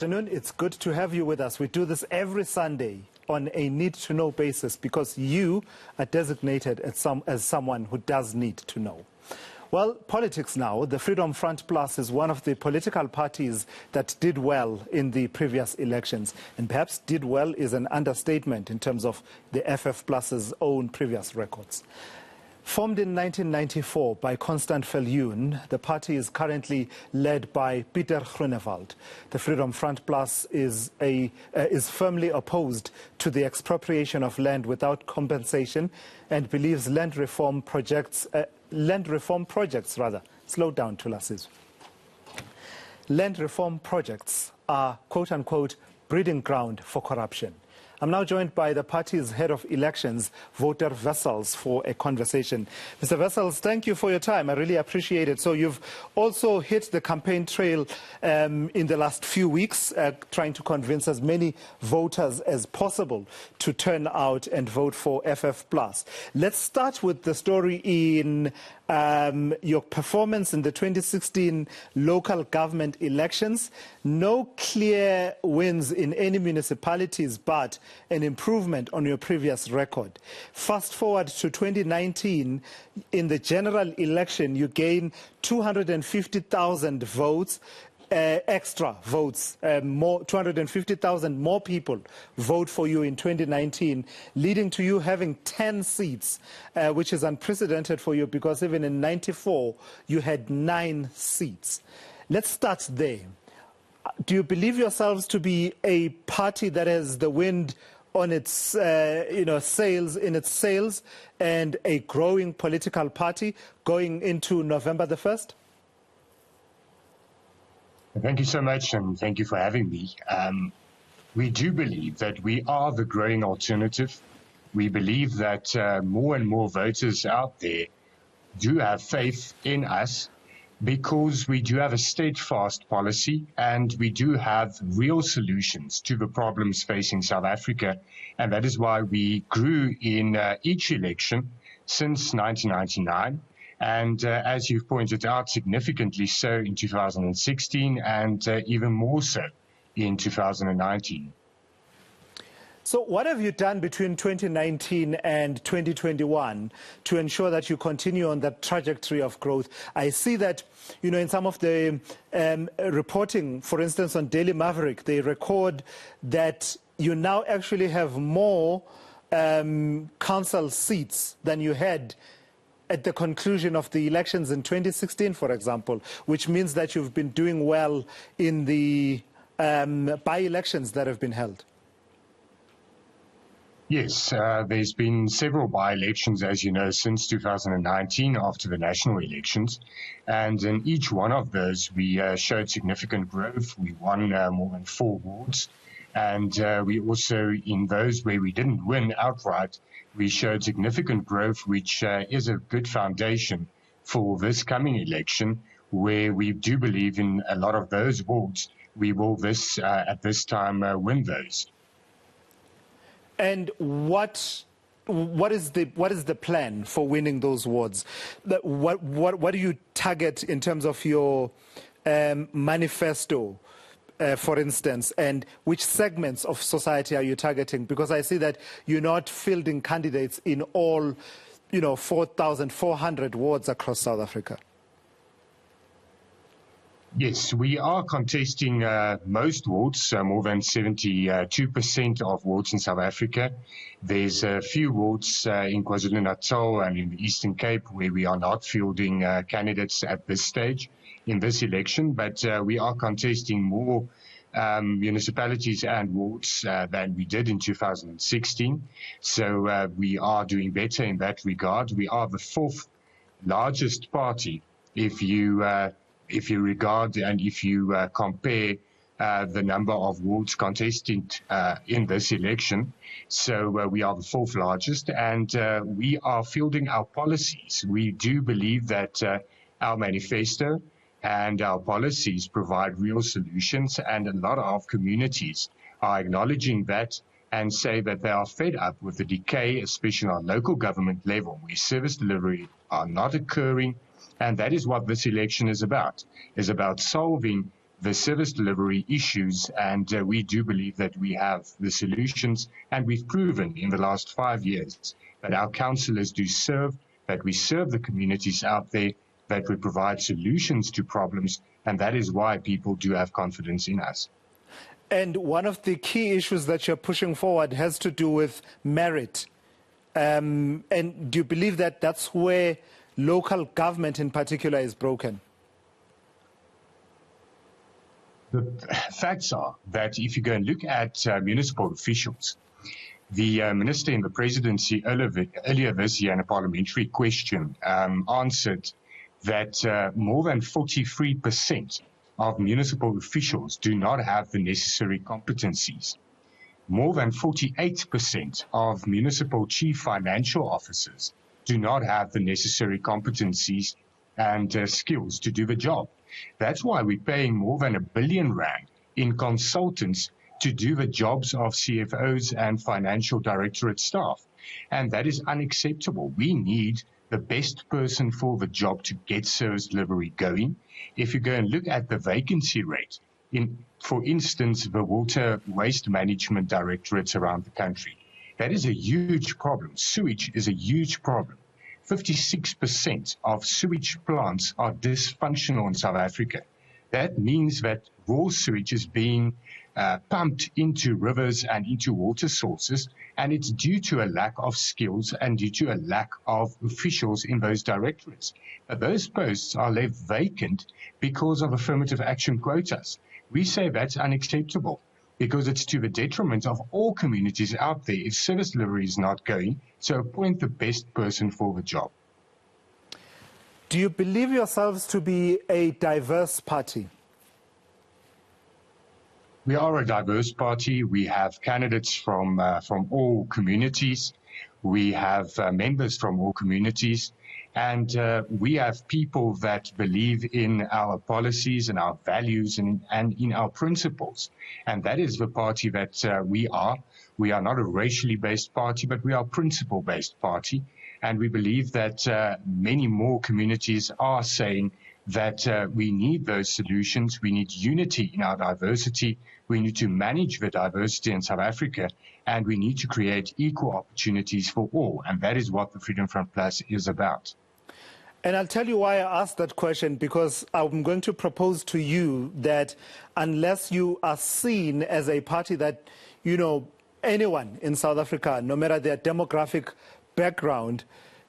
Afternoon. It's good to have you with us. We do this every Sunday on a need-to-know basis because you are designated as someone who does need to know. Well, politics now. The Freedom Front Plus is one of the political parties that did well in the previous elections. And perhaps did well is an understatement in terms of the FF Plus's own previous records. Formed in 1994 by Constand Viljoen, the party is currently led by Pieter Groenewald. The Freedom Front Plus is firmly opposed to the expropriation of land without compensation and believes land reform projects, slow down, Thulasizwe. Land reform projects are, quote-unquote, breeding ground for corruption. I'm now joined by the party's head of elections, Wouter Wessels, for a conversation. Mr. Wessels, thank you for your time. I really appreciate it. So you've also hit the campaign trail in the last few weeks, trying to convince as many voters as possible to turn out and vote for FF+. Let's start with the story in your performance in the 2016 local government elections. No clear wins in any municipalities, but an improvement on your previous record. Fast forward to 2019, in the general election, you gain 250,000 votes. Extra votes, 250,000 more people vote for you in 2019, leading to you having 10 seats, which is unprecedented for you because even in 94, you had 9 seats. Let's start there. Do you believe yourselves to be a party that has the wind on its sails and a growing political party going into November the 1st? Thank you so much, and thank you for having me. We do believe that we are the growing alternative. We believe that more and more voters out there do have faith in us because we do have a steadfast policy and we do have real solutions to the problems facing South Africa. And that is why we grew in each election since 1999. And as you've pointed out, significantly so in 2016 and even more so in 2019. So what have you done between 2019 and 2021 to ensure that you continue on that trajectory of growth? I see that, in some of the reporting, for instance, on Daily Maverick, they record that you now actually have more council seats than you had at the conclusion of the elections in 2016, for example, which means that you've been doing well in the by-elections that have been held. Yes, there's been several by-elections, as you know, since 2019 after the national elections. And in each one of those, we showed significant growth. We won more than 4 wards. And we also, in those where we didn't win outright, we showed significant growth, which is a good foundation for this coming election, where we do believe in a lot of those wards, we will at this time win those. And what is the plan for winning those wards? What do you target in terms of your manifesto? For instance, and which segments of society are you targeting? Because I see that you're not fielding candidates in all, 4,400 wards across South Africa. Yes, we are contesting most wards, more than 72% of wards in South Africa. There's a few wards in KwaZulu-Natal and in the Eastern Cape where we are not fielding candidates at this stage in this election, but we are contesting more municipalities and wards than we did in 2016. So we are doing better in that regard. We are the 4th largest party if you regard and if you compare the number of wards contested in this election. So we are the 4th largest, and we are fielding our policies. We do believe that our manifesto and our policies provide real solutions, and a lot of communities are acknowledging that and say that they are fed up with the decay, especially on local government level, where service delivery are not occurring. And that is what this election is about solving the service delivery issues, and we do believe that we have the solutions, and we've proven in the last 5 years that our councillors do serve, that we serve the communities out there, that we provide solutions to problems, and that is why people do have confidence in us. And one of the key issues that you're pushing forward has to do with merit. And do you believe that that's where local government in particular is broken? The facts are that if you go and look at municipal officials, the minister in the presidency earlier this year in a parliamentary question answered that more than 43% of municipal officials do not have the necessary competencies. More than 48% of municipal chief financial officers do not have the necessary competencies and skills to do the job. That's why we're paying more than R1 billion in consultants to do the jobs of CFOs and financial directorate staff. And that is unacceptable. We need the best person for the job to get service delivery going. If you go and look at the vacancy rate in, for instance, the water waste management directorates around the country, that is a huge problem. Sewage is a huge problem. 56% of sewage plants are dysfunctional in South Africa. That means that raw sewage is being pumped into rivers and into water sources, and it's due to a lack of skills and due to a lack of officials in those directorates. But those posts are left vacant because of affirmative action quotas. We say that's unacceptable, because it's to the detriment of all communities out there if service delivery is not going, so appoint the best person for the job. Do you believe yourselves to be a diverse party? We are a diverse party. We have candidates from all communities. We have members from all communities. And we have people that believe in our policies and our values and in our principles. And that is the party that we are. We are not a racially based party, but we are a principle-based party. And we believe that many more communities are saying that we need those solutions. We need unity in our diversity. We need to manage the diversity in South Africa, and we need to create equal opportunities for all. And that is what the Freedom Front Plus is about. And I'll tell you why I asked that question, because I'm going to propose to you that unless you are seen as a party that, you know, anyone in South Africa, no matter their demographic background,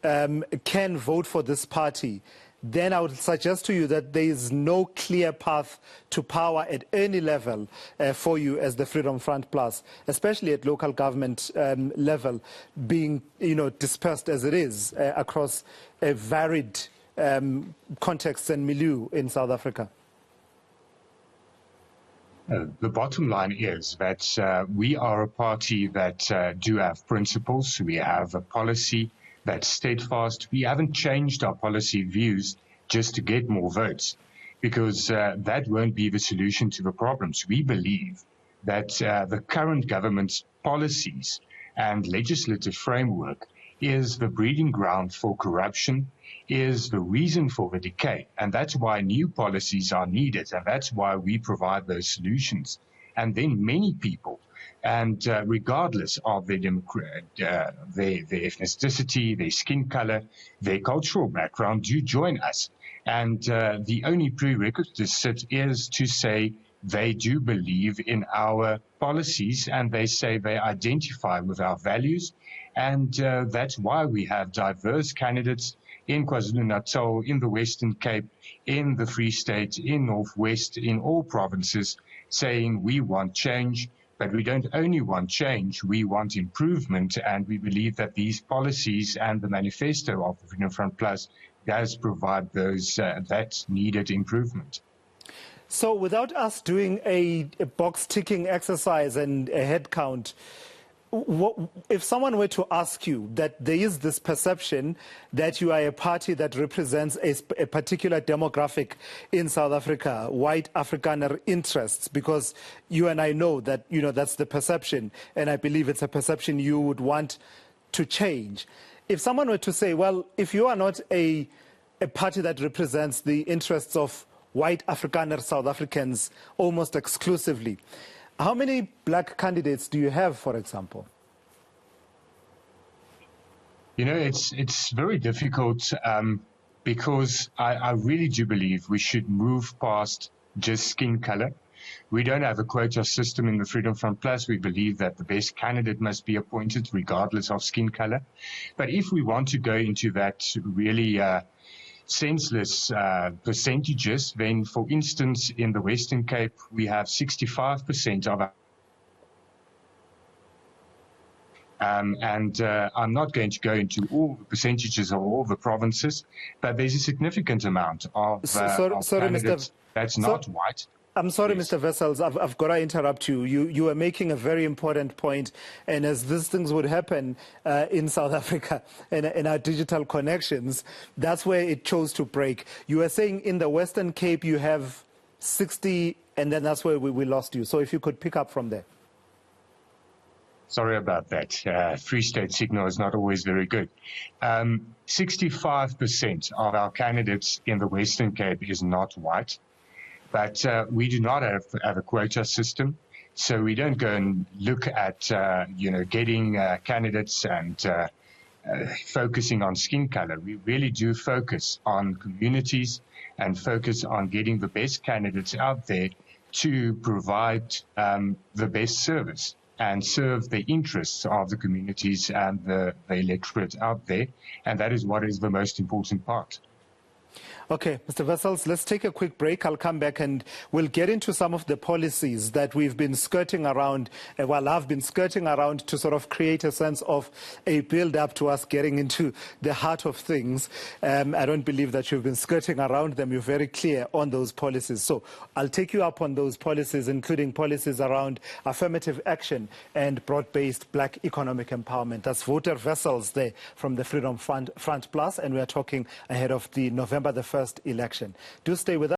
can vote for this party, then I would suggest to you that there is no clear path to power at any level for you as the Freedom Front Plus, especially at local government level, being, you know, dispersed as it is across a varied context and milieu in South Africa. The bottom line is that we are a party that do have principles. We have a policy that's steadfast. We haven't changed our policy views just to get more votes, because that won't be the solution to the problems. We believe that the current government's policies and legislative framework is the breeding ground for corruption, is the reason for the decay. And that's why new policies are needed, and that's why we provide those solutions. And then many people, and regardless of their ethnicity, their skin color, their cultural background, do join us. And the only prerequisite is to say they do believe in our policies, and they say they identify with our values. And that's why we have diverse candidates in KwaZulu-Natal, in the Western Cape, in the Free State, in Northwest, in all provinces, saying we want change. But we don't only want change, we want improvement, and we believe that these policies and the manifesto of the Freedom Front Plus does provide those that needed improvement. So without us doing a box-ticking exercise and a head count, if someone were to ask you that there is this perception that you are a party that represents a particular demographic in South Africa, white Afrikaner interests, because you and I know that, you know, that's the perception, and I believe it's a perception you would want to change. If someone were to say, well, if you are not a party that represents the interests of white Afrikaner South Africans almost exclusively. How many black candidates do you have, for example? You know, it's very difficult because I really do believe we should move past just skin color. We don't have a quota system in the Freedom Front Plus. We believe that the best candidate must be appointed regardless of skin color. But if we want to go into that really senseless percentages, then, for instance, in the Western Cape, we have 65% of our I'm not going to go into all the percentages of all the provinces, but there's a significant amount of candidates that's not white. I'm sorry, yes. Mr. Wessels, I've got to interrupt you. You are making a very important point, and as these things would happen in South Africa in our digital connections, that's where it chose to break. You are saying in the Western Cape you have 60, and then that's where we lost you. So if you could pick up from there. Sorry about that. Free State signal is not always very good. 65% of our candidates in the Western Cape is not white, but we do not have a quota system. So we don't go and look at, getting candidates and focusing on skin color. We really do focus on communities and focus on getting the best candidates out there to provide the best service and serve the interests of the communities and the electorate out there. And that is what is the most important part. Okay, Mr. Wessels, let's take a quick break. I'll come back and we'll get into some of the policies that we've been skirting around, I've been skirting around to sort of create a sense of a build-up to us getting into the heart of things. I don't believe that you've been skirting around them. You're very clear on those policies. So I'll take you up on those policies, including policies around affirmative action and broad-based black economic empowerment. That's Wouter Wessels there from the Freedom Front Plus, and we are talking ahead of the November the 1st election. Do stay with us.